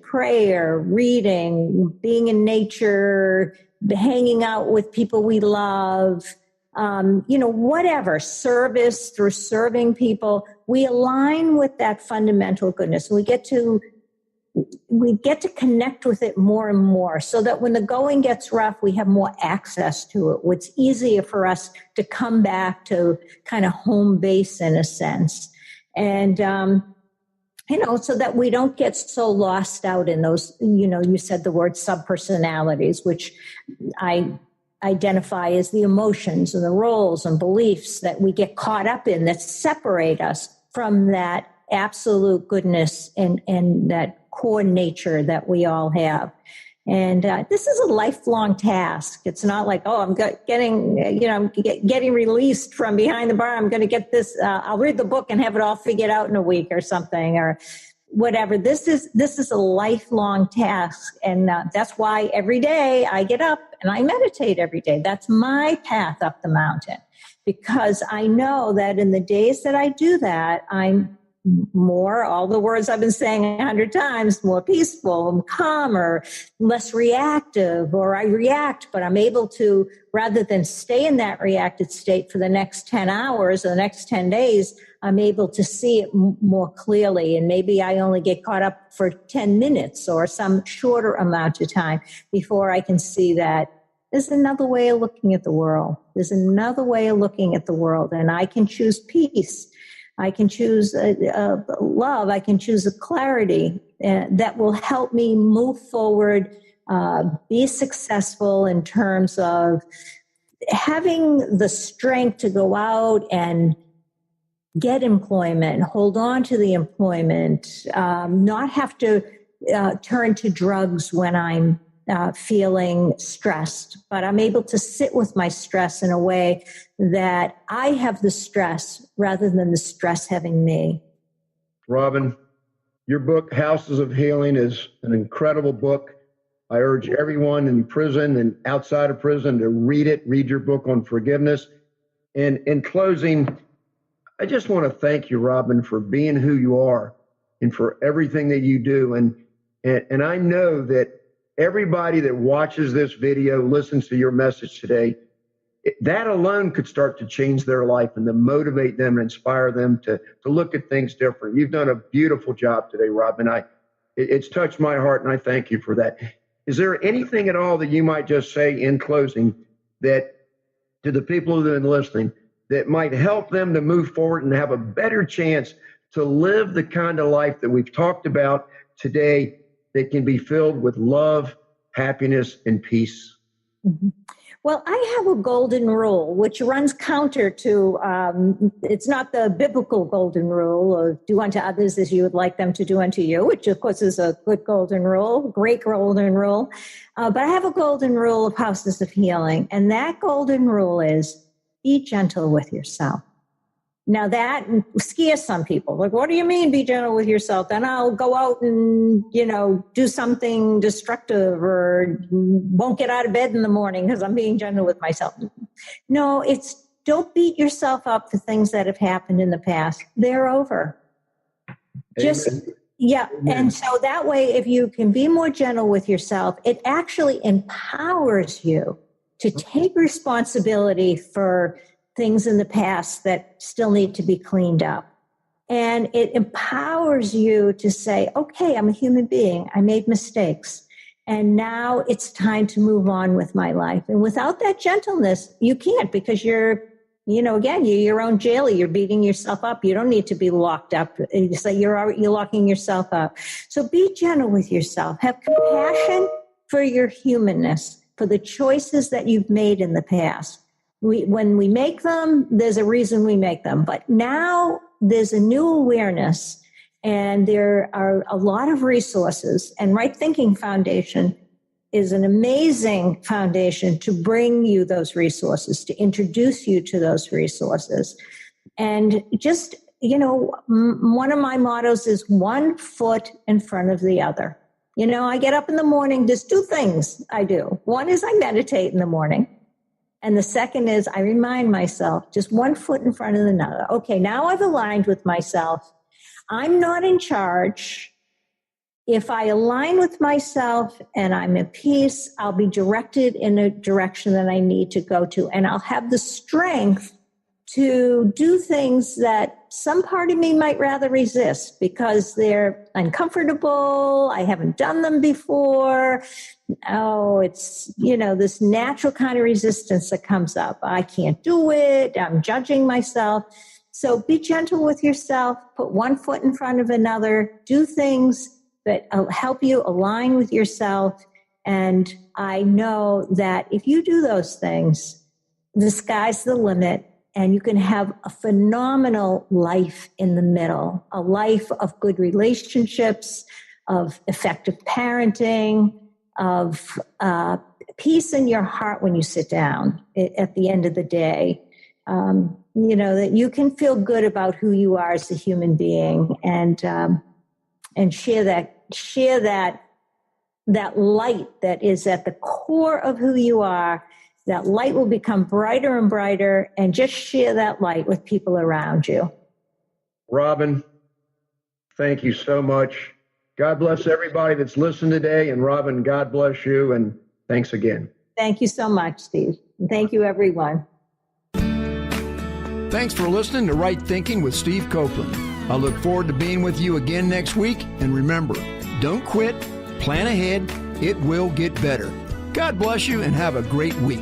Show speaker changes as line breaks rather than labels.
prayer, reading, being in nature, hanging out with people we love, whatever, service through serving people, we align with that fundamental goodness. We get to connect with it more and more so that when the going gets rough, we have more access to it. It's easier for us to come back to kind of home base in a sense. And, so that we don't get so lost out in those, you said the word subpersonalities, which I identify as the emotions and the roles and beliefs that we get caught up in that separate us from that absolute goodness and that core nature that we all have. And this is a lifelong task. It's not like, I'm getting released from behind the bar. I'm going to get this. I'll read the book and have it all figured out in a week or something or whatever. This is a lifelong task. And that's why every day I get up and I meditate every day. That's my path up the mountain, because I know that in the days that I do that, I'm more, all the words I've been saying 100 times, more peaceful and calmer, less reactive, or I react, but I'm able to, rather than stay in that reacted state for the next 10 hours or the next 10 days, I'm able to see it more clearly. And maybe I only get caught up for 10 minutes or some shorter amount of time before I can see that there's another way of looking at the world. There's another way of looking at the world, and I can choose peace. I can choose love. I can choose a clarity that will help me move forward, be successful in terms of having the strength to go out and get employment, hold on to the employment, not have to turn to drugs when I'm feeling stressed, but I'm able to sit with my stress in a way that I have the stress rather than the stress having me.
Robin, your book, Houses of Healing, is an incredible book. I urge everyone in prison and outside of prison to read it, read your book on forgiveness. And in closing, I just want to thank you, Robin, for being who you are and for everything that you do. And I know that everybody that watches this video, listens to your message today, that alone could start to change their life and to motivate them and inspire them to look at things different. You've done a beautiful job today, Robin. It's touched my heart, and I thank you for that. Is there anything at all that you might just say in closing that to the people who have been listening that might help them to move forward and have a better chance to live the kind of life that we've talked about today, that can be filled with love, happiness, and peace?
Mm-hmm. Well, I have a golden rule, which runs counter to, it's not the biblical golden rule of do unto others as you would like them to do unto you, which of course is a good golden rule, great golden rule. But I have a golden rule of Houses of Healing. And that golden rule is be gentle with yourself. Now that scares some people. Like, what do you mean be gentle with yourself? Then I'll go out and, do something destructive or won't get out of bed in the morning because I'm being gentle with myself. No, it's don't beat yourself up for things that have happened in the past. They're over. Amen. And so that way, if you can be more gentle with yourself, it actually empowers you to take responsibility for things in the past that still need to be cleaned up. And it empowers you to say, okay, I'm a human being. I made mistakes. And now it's time to move on with my life. And without that gentleness, you can't, because you're your own jailer. You're beating yourself up. You don't need to be locked up. It's like you're locking yourself up. So be gentle with yourself. Have compassion for your humanness, for the choices that you've made in the past. When we make them, there's a reason we make them. But now there's a new awareness, and there are a lot of resources. And Right Thinking Foundation is an amazing foundation to bring you those resources, to introduce you to those resources. And just, one of my mottos is one foot in front of the other. I get up in the morning, there's two things I do. One is I meditate in the morning. And the second is I remind myself, just one foot in front of another. Okay, now I've aligned with myself. I'm not in charge. if I align with myself and I'm at peace, I'll be directed in a direction that I need to go to. And I'll have the strength to do things that some part of me might rather resist because they're uncomfortable. I haven't done them before. Oh, it's, this natural kind of resistance that comes up. I can't do it. I'm judging myself. So be gentle with yourself. Put one foot in front of another. Do things that help you align with yourself. And I know that if you do those things, the sky's the limit. And you can have a phenomenal life in the middle, a life of good relationships, of effective parenting, of peace in your heart when you sit down at the end of the day. That you can feel good about who you are as a human being, and share that light that is at the core of who you are. That light will become brighter and brighter, and just share that light with people around you.
Robin, thank you so much. God bless everybody that's listened today. And Robin, God bless you. And thanks again.
Thank you so much, Steve. And thank you, everyone.
Thanks for listening to Right Thinking with Steve Copeland. I look forward to being with you again next week. And remember, don't quit, plan ahead, it will get better. God bless you and have a great week.